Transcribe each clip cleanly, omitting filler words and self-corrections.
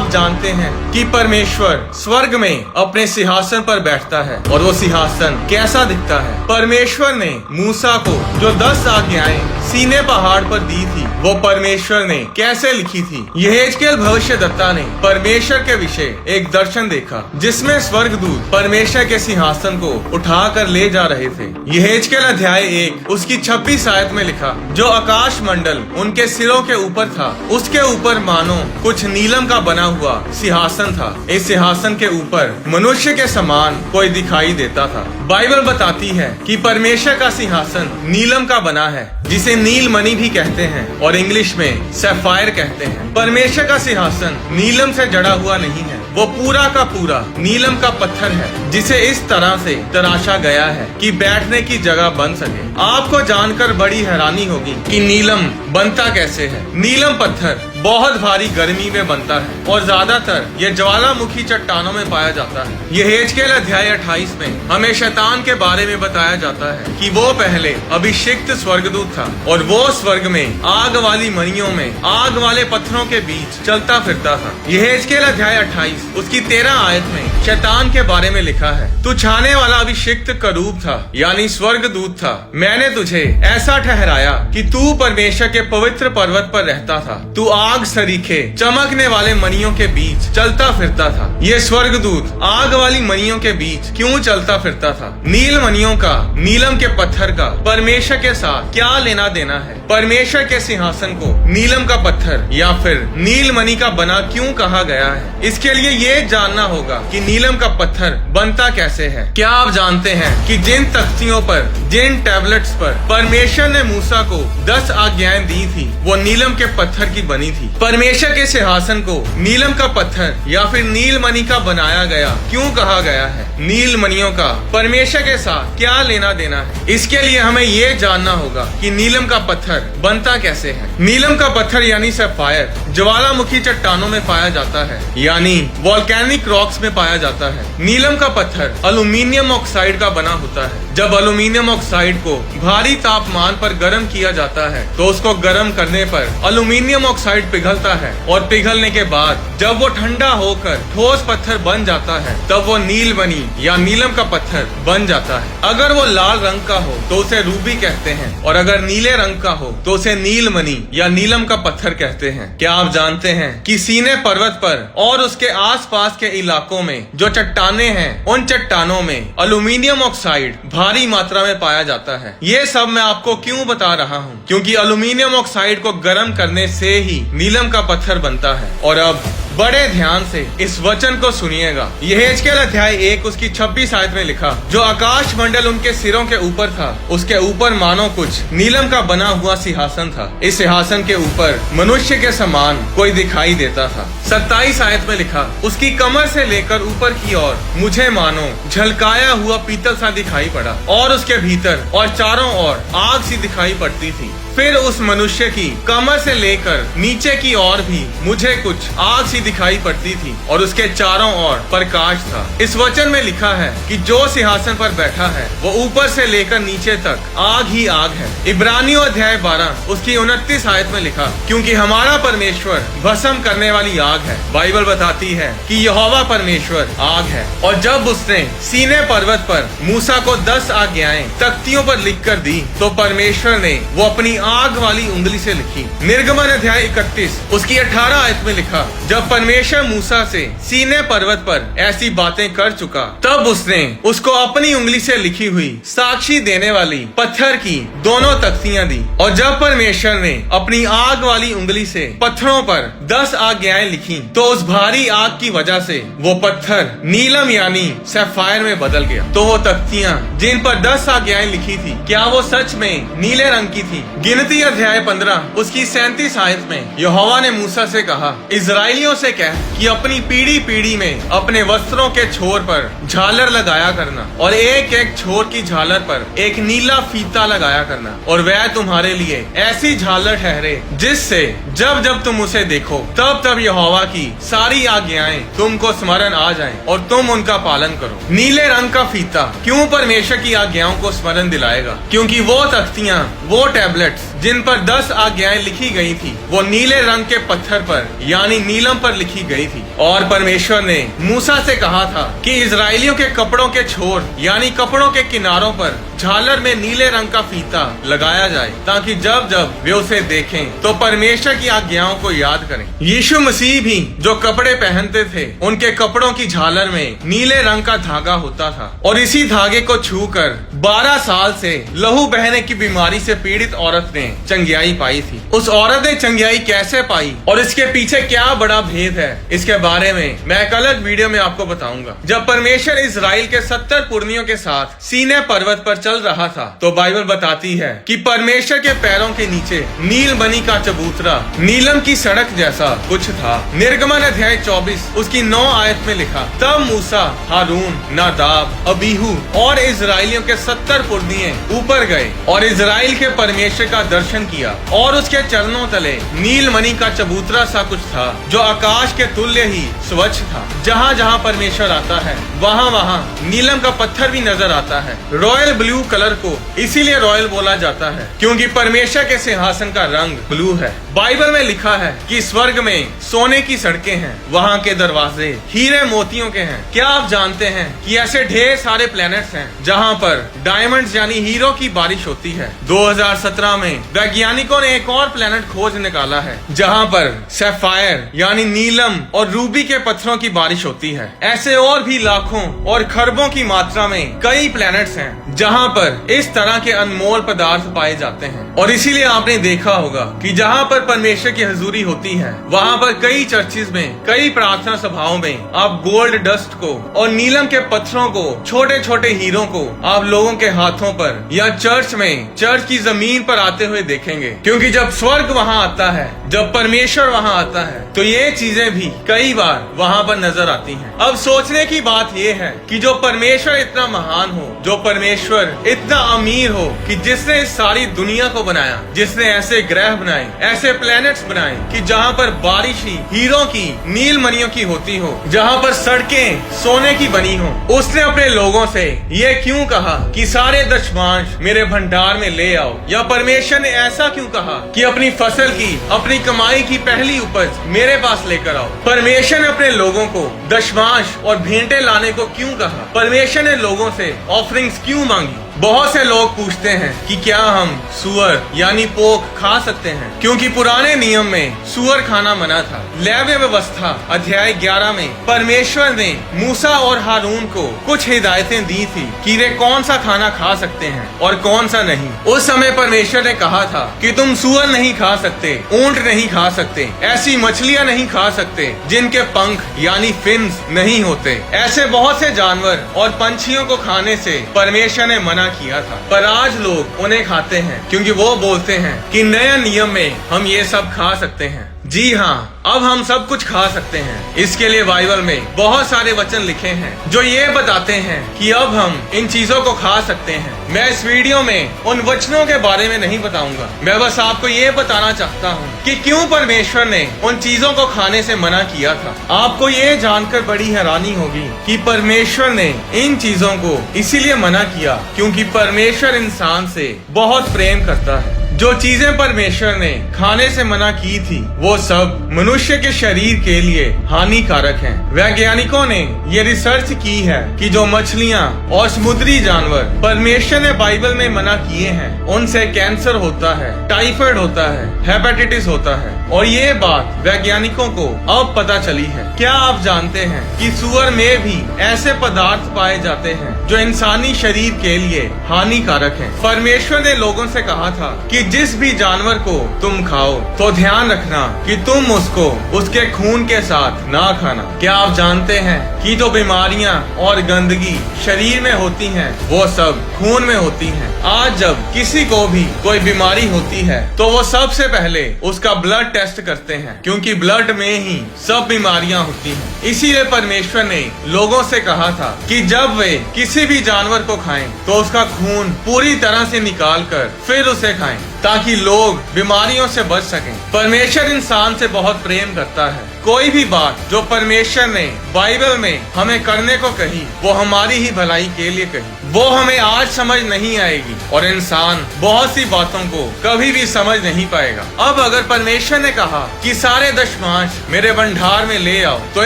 आप जानते हैं कि परमेश्वर स्वर्ग में अपने सिंहासन पर बैठता है और वो सिंहासन कैसा दिखता है? परमेश्वर ने मूसा को जो 10 आज्ञाएं सीने पहाड़ पर दी थी, वो परमेश्वर ने कैसे लिखी थी? यहेजकेल भविष्यद्वक्ता ने परमेश्वर के विषय एक दर्शन देखा, जिसमें स्वर्गदूत परमेश्वर के सिंहासन को उठाकर ले जा रहे थे। यहेजकेल अध्याय 1 उसकी 26 आयत में लिखा, जो आकाश मंडल उनके सिरों के ऊपर था, उसके ऊपर मानो कुछ नीलम का बना हुआ सिंहासन था। इस सिंहासन के ऊपर मनुष्य के समान कोई दिखाई देता था। बाइबल बताती है कि परमेश्वर का सिंहासन नीलम का बना है, जिसे नील मणि भी कहते हैं और इंग्लिश में सैफायर कहते हैं। परमेश्वर का सिंहासन नीलम से जड़ा हुआ नहीं है, वो पूरा का पूरा नीलम का पत्थर है, जिसे इस तरह से तराशा गया है कि बैठने की जगह बन सके। आपको जानकर बड़ी हैरानी होगी कि नीलम बनता कैसे है। नीलम पत्थर बहुत भारी गर्मी में बनता है और ज्यादातर ये ज्वालामुखी चट्टानों में पाया जाता है। यहेजकेल अध्याय 28 में हमें शैतान के बारे में बताया जाता है कि वो पहले अभिषिक्त स्वर्गदूत था और वो स्वर्ग में आग वाली मणियों में आग वाले पत्थरों के बीच चलता फिरता था। यहेजकेल अध्याय 28 उसकी 13 आयत में शैतान के बारे में लिखा है, तू छाने वाला अभिषिक्त करूब था, यानी स्वर्गदूत था। मैंने तुझे ऐसा ठहराया कि तू परमेश्वर के पवित्र पर्वत पर रहता था। तू आग सरीखे चमकने वाले मणियों के बीच चलता फिरता था। ये स्वर्गदूत आग वाली मणियों के बीच क्यों चलता फिरता था? नील मणियों का, नीलम के पत्थर का परमेश्वर के साथ क्या लेना देना है? परमेश्वर के सिंहासन को नीलम का पत्थर या फिर नील मणि का बना क्यों कहा गया है? इसके लिए ये जानना होगा कि नीलम का पत्थर बनता कैसे है। क्या आप जानते हैं कि जिन तख्तियों पर, जिन टैबलेट्स पर परमेश्वर ने मूसा को 10 आज्ञाएं दी थी, वो नीलम के पत्थर की बनी थी। परमेश्वर के सिंहासन को नीलम का पत्थर या फिर नील मणि का बनाया गया क्यों कहा गया है? नील मणियों का परमेश्वर के साथ क्या लेना देना है? इसके लिए हमें ये जानना होगा कि नीलम का पत्थर बनता कैसे है। नीलम का पत्थर यानी सैफायर ज्वालामुखी चट्टानों में पाया जाता है, यानी वोल्केनिक रॉक्स में पाया जाता है। नीलम का पत्थर एल्यूमिनियम ऑक्साइड का बना होता है। जब एल्यूमिनियम ऑक्साइड को भारी तापमान पर गर्म किया जाता है, तो उसको गर्म करने पर एल्यूमिनियम ऑक्साइड पिघलता है और पिघलने के बाद जब वो ठंडा होकर ठोस पत्थर बन जाता है, तब वो नील मणि या नीलम का पत्थर बन जाता है। अगर वो लाल रंग का हो तो उसे रूबी कहते हैं, और अगर नीले रंग का हो तो उसे नील मणि या नीलम का पत्थर कहते हैं। क्या आप जानते हैं कि सीने पर्वत पर और उसके आसपास के इलाकों में जो चट्टानें हैं, उन चट्टानों में एल्यूमिनियम ऑक्साइड भारी मात्रा में पाया जाता है। ये सब मैं आपको क्यों बता रहा हूँ? क्योंकि एल्यूमिनियम ऑक्साइड को गर्म करने से ही नीलम का पत्थर बनता है। और अब बड़े ध्यान से इस वचन को सुनिएगा। यहेजकेल अध्याय 1 उसकी 26 आयत में लिखा, जो आकाश मंडल उनके सिरों के ऊपर था, उसके ऊपर मानो कुछ नीलम का बना हुआ सिंहासन था। इस सिंहासन के ऊपर मनुष्य के समान कोई दिखाई देता था। 27 आयत में लिखा, उसकी कमर से लेकर ऊपर की ओर मुझे मानो झलकाया हुआ पीतल सा दिखाई पड़ा, और उसके भीतर और चारों ओर आग सी दिखाई पड़ती थी। फिर उस मनुष्य की कमर से लेकर नीचे की ओर भी मुझे कुछ आग सी दिखाई पड़ती थी, और उसके चारों ओर प्रकाश था। इस वचन में लिखा है कि जो सिंहासन पर बैठा है, वो ऊपर से लेकर नीचे तक आग ही आग है। इब्रानियों अध्याय 12 उसकी 29 आयत में लिखा, क्योंकि हमारा परमेश्वर भस्म करने वाली आग है। बाइबल बताती है कि यहोवा परमेश्वर आग है। और जब उसने सीने पर्वत पर मूसा को 10 आज्ञाएं तख्तियों पर लिख कर दी, तो परमेश्वर ने वो अपनी आग वाली उंगली से लिखी। निर्गमन अध्याय 31 उसकी 18 आयत में लिखा, जब परमेश्वर मूसा से सीने पर्वत पर ऐसी बातें कर चुका, तब उसने उसको अपनी उंगली से लिखी हुई साक्षी देने वाली पत्थर की दोनों तख्तियां दी। और जब परमेश्वर ने अपनी आग वाली उंगली से पत्थरों पर 10 आज्ञाएं लिखी, तो उस भारी आग की वजह से वो पत्थर नीलम यानी सैफायर में बदल गया। तो वो तख्तियां जिन पर 10 आज्ञाएं लिखी थी, क्या वो सच में नीले रंग की थी? गिनती अध्याय 15 उसकी 37 आयत में यहोवा ने मूसा से कहा, इजराइलियों से कह कि अपनी पीढ़ी पीढ़ी में अपने वस्त्रों के छोर पर झालर लगाया करना, और एक एक छोर की झालर पर एक नीला फीता लगाया करना, और वह तुम्हारे लिए ऐसी झालर ठहरे जिससे जब जब तुम उसे देखो, तब तब यहोवा की सारी आज्ञाएं तुमको स्मरण आ जाएं और तुम उनका पालन करो। नीले रंग का फीता क्यों परमेश्वर की आज्ञाओं को स्मरण दिलाएगा? क्योंकि वो तख्तियां, वो टैबलेट्स जिन पर 10 आज्ञाएं लिखी गई थी वो नीले रंग के पत्थर पर यानी नीलम पर लिखी गई थी। और परमेश्वर ने मूसा से कहा था कि इजरायलियों के कपड़ों के छोर यानी कपड़ों के किनारों पर झालर में नीले रंग का फीता लगाया जाए, ताकि जब जब वे उसे देखें तो परमेश्वर की आज्ञाओं को याद करें। यीशु मसीह भी जो कपड़े पहनते थे उनके कपड़ों की झालर में नीले रंग का धागा होता था, और इसी धागे को छूकर 12 साल से लहू बहने की बीमारी से पीड़ित औरत ने चंगियाई पाई थी। उस औरत ने चंगियाई कैसे पाई और इसके पीछे क्या बड़ा भेद है, इसके बारे में मैं एक अलग वीडियो में आपको बताऊंगा। जब परमेश्वर इजराइल के 70 पुरनियों के साथ सीने पर्वत पर चल रहा था तो बाइबल बताती है कि परमेश्वर के पैरों के नीचे नीलमणि का चबूतरा नीलम की सड़क जैसा कुछ था। निर्गमन अध्याय 24 उसकी 9 आयत में लिखा, तब मूसा, हारून, नादाब, अबीहू और इजराइलियों के 70 पुरनिये ऊपर गए और इजराइल के परमेश्वर का दर्शन किया, और उसके चरणों तले नीलमणि का चबूतरा सा कुछ था जो आकाश के तुल्य ही स्वच्छ था। जहाँ जहाँ परमेश्वर आता है वहाँ वहाँ नीलम का पत्थर भी नजर आता है। रॉयल ब्लू कलर को इसीलिए रॉयल बोला जाता है क्योंकि परमेश्वर के सिंहासन का रंग ब्लू है। बाइबल में लिखा है कि स्वर्ग में सोने की सड़कें हैं, वहाँ के दरवाजे हीरे मोतियों के हैं। क्या आप जानते हैं कि ऐसे ढेर सारे प्लैनेट्स हैं जहाँ पर डायमंड्स यानी हीरो की बारिश होती है। 2017 में वैज्ञानिकों ने एक और प्लैनेट खोज निकाला है जहाँ पर सैफायर यानी नीलम और रूबी के पत्थरों की बारिश होती है। ऐसे और भी लाखों और खरबों की मात्रा में कई प्लैनेट्स हैं जहाँ पर इस तरह के अनमोल पदार्थ पाए जाते हैं। और इसीलिए आपने देखा होगा कि जहाँ पर परमेश्वर की हजूरी होती है वहाँ पर कई चर्चिज में, कई प्रार्थना सभाओं में आप गोल्ड डस्ट को और नीलम के पत्थरों को, छोटे छोटे हीरों को आप लोगों के हाथों पर या चर्च में, चर्च की जमीन पर आते हुए देखेंगे। क्योंकि जब स्वर्ग वहाँ आता है, जब परमेश्वर वहाँ आता है तो ये चीजें भी कई बार वहाँ पर नजर आती हैं। अब सोचने की बात यह है कि जो परमेश्वर इतना महान हो, जो परमेश्वर इतना अमीर हो कि जिसने इस सारी दुनिया को बनाया, जिसने ऐसे ग्रह बनाए, ऐसे प्लैनेट्स बनाए कि जहाँ पर बारिश ही हीरों की, नीलमणियों की होती हो, जहाँ पर सड़कें सोने की बनी हो, उसने अपने लोगों से ये क्यों कहा कि सारे दशमांश मेरे भंडार में ले आओ? या परमेश्वर ने ऐसा क्यों कहा कि अपनी फसल की, अपनी कमाई की पहली उपज मेरे पास लेकर आओ? परमेश्वर ने अपने लोगों को दशमांश और भेंटे लाने को क्यों कहा? परमेश्वर ने लोगों से ऑफरिंग्स क्यों मांगी? बहुत से लोग पूछते हैं कि क्या हम सुअर यानी पोक खा सकते हैं, क्योंकि पुराने नियम में सुअर खाना मना था। लेवी व्यवस्था अध्याय 11 में परमेश्वर ने मूसा और हारून को कुछ हिदायतें दी थी कि वे कौन सा खाना खा सकते हैं और कौन सा नहीं। उस समय परमेश्वर ने कहा था कि तुम सुअर नहीं खा सकते, ऊंट नहीं खा सकते, ऐसी मछलियाँ नहीं खा सकते जिनके पंख यानी फिन्स नहीं होते। ऐसे बहुत से जानवर और पंछियों को खाने से परमेश्वर ने मना किया था, पर आज लोग उन्हें खाते हैं क्योंकि वो बोलते हैं कि नए नियम में हम ये सब खा सकते हैं। जी हाँ, अब हम सब कुछ खा सकते हैं। इसके लिए बाइबल में बहुत सारे वचन लिखे हैं जो ये बताते हैं कि अब हम इन चीजों को खा सकते हैं। मैं इस वीडियो में उन वचनों के बारे में नहीं बताऊंगा, मैं बस आपको ये बताना चाहता हूँ कि क्यों परमेश्वर ने उन चीजों को खाने से मना किया था। आपको ये जानकर बड़ी हैरानी होगी कि परमेश्वर ने इन चीजों को इसीलिए मना किया क्योंकि परमेश्वर इंसान से बहुत प्रेम करता है। जो चीजें परमेश्वर ने खाने से मना की थी वो सब मनुष्य के शरीर के लिए हानिकारक हैं। वैज्ञानिकों ने ये रिसर्च की है कि जो मछलियाँ और समुद्री जानवर परमेश्वर ने बाइबल में मना किए हैं उनसे कैंसर होता है, टाइफाइड होता है, हेपेटाइटिस होता है, और ये बात वैज्ञानिकों को अब पता चली है। क्या आप जानते हैं कि सुअर में भी ऐसे पदार्थ पाए जाते हैं जो इंसानी शरीर के लिए हानिकारक हैं? परमेश्वर ने लोगों से कहा था कि जिस भी जानवर को तुम खाओ तो ध्यान रखना कि तुम उसको उसके खून के साथ ना खाना। क्या आप जानते हैं कि जो बीमारियां और गंदगी शरीर में होती हैं वो सब खून में होती हैं। आज जब किसी को भी कोई बीमारी होती है तो वो सबसे पहले उसका ब्लड टेस्ट करते हैं क्योंकि ब्लड में ही सब बीमारियां होती हैं। इसीलिए परमेश्वर ने लोगों से कहा था कि जब वे किसी भी जानवर को खाएं तो उसका खून पूरी तरह से निकाल कर फिर उसे खाएं ताकि लोग बीमारियों से बच सकें। परमेश्वर इंसान से बहुत प्रेम करता है। कोई भी बात जो परमेश्वर ने बाइबल में हमें करने को कही वो हमारी ही भलाई के लिए कही। वो हमें आज समझ नहीं आएगी और इंसान बहुत सी बातों को कभी भी समझ नहीं पाएगा। अब अगर परमेश्वर ने कहा कि सारे दशमांश मेरे भंडार में ले आओ, तो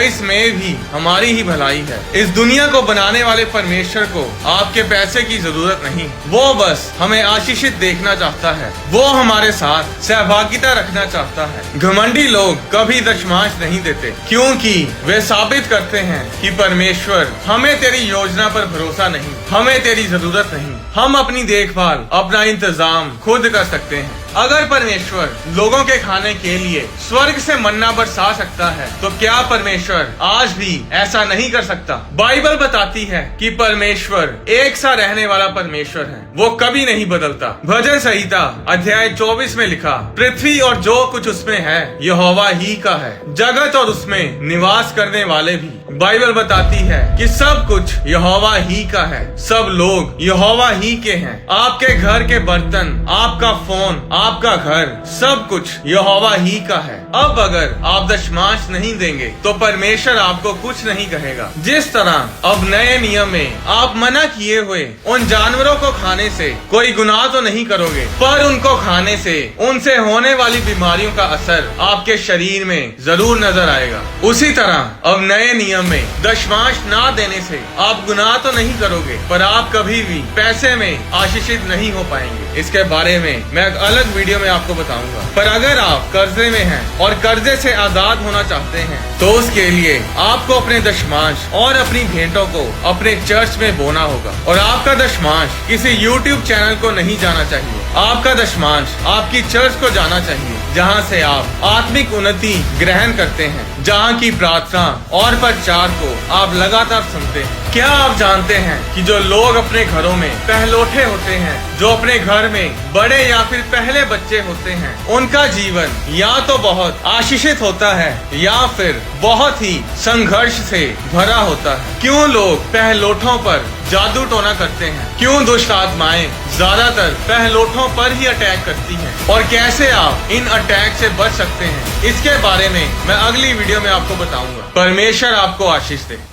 इसमें भी हमारी ही भलाई है। इस दुनिया को बनाने वाले परमेश्वर को आपके पैसे की जरूरत नहीं, वो बस हमें आशीषित देखना चाहता है। वो हमारे साथ सहभागिता रखना चाहता है। घमंडी लोग कभी दशमांश नहीं देते, क्योंकि वे साबित करते हैं कि परमेश्वर, हमें तेरी योजना पर भरोसा नहीं, हमें तेरी जरूरत नहीं, हम अपनी देखभाल, अपना इंतजाम खुद कर सकते हैं। अगर परमेश्वर लोगों के खाने के लिए स्वर्ग से मन्ना बरसा सकता है, तो क्या परमेश्वर आज भी ऐसा नहीं कर सकता? बाइबल बताती है कि परमेश्वर एक सा रहने वाला परमेश्वर है, वो कभी नहीं बदलता। भजन संहिता अध्याय 24 में लिखा, पृथ्वी और जो कुछ उसमें है यहोवा ही का है, जगत और उसमें निवास करने वाले भी। बाइबल बताती है कि सब कुछ यहोवा ही का है, सब लोग यहोवा ही के हैं। आपके घर के बर्तन, आपका फोन, आपका घर, सब कुछ यहोवा ही का है। अब अगर आप दशमांश नहीं देंगे तो परमेश्वर आपको कुछ नहीं कहेगा। जिस तरह अब नए नियम में आप मना किए हुए उन जानवरों को खाने से कोई गुनाह तो नहीं करोगे, पर उनको खाने से उनसे होने वाली बीमारियों का असर आपके शरीर में जरूर नजर आएगा। उसी तरह अब नए नियम में दशमांश ना देने से आप गुनाह तो नहीं करोगे, पर आप कभी भी पैसे में आशीषित नहीं हो पाएंगे। इसके बारे में मैं एक अलग वीडियो में आपको बताऊंगा। पर अगर आप कर्जे में हैं और कर्जे से आजाद होना चाहते हैं, तो उसके लिए आपको अपने दशमांश और अपनी भेंटों को अपने चर्च में बोना होगा। और आपका दशमांश किसी YouTube चैनल को नहीं जाना चाहिए, आपका दशमांश आपकी चर्च को जाना चाहिए, जहाँ से आप आत्मिक उन्नति ग्रहण करते हैं, जहाँ की प्रार्थना और प्रचार को आप लगातार सुनते हैं। क्या आप जानते हैं कि जो लोग अपने घरों में पहलोठे होते हैं, जो अपने घर में बड़े या फिर पहले बच्चे होते हैं, उनका जीवन या तो बहुत आशीषित होता है या फिर बहुत ही संघर्ष से भरा होता है। क्यों लोग पहलोठों पर जादू टोना करते हैं? क्यों दुष्ट आत्माएं ज्यादातर पहलोठों पर ही अटैक करती हैं? और कैसे आप इन अटैक से बच सकते हैं, इसके बारे में मैं अगली वीडियो में आपको बताऊंगा। परमेश्वर आपको आशीष दे।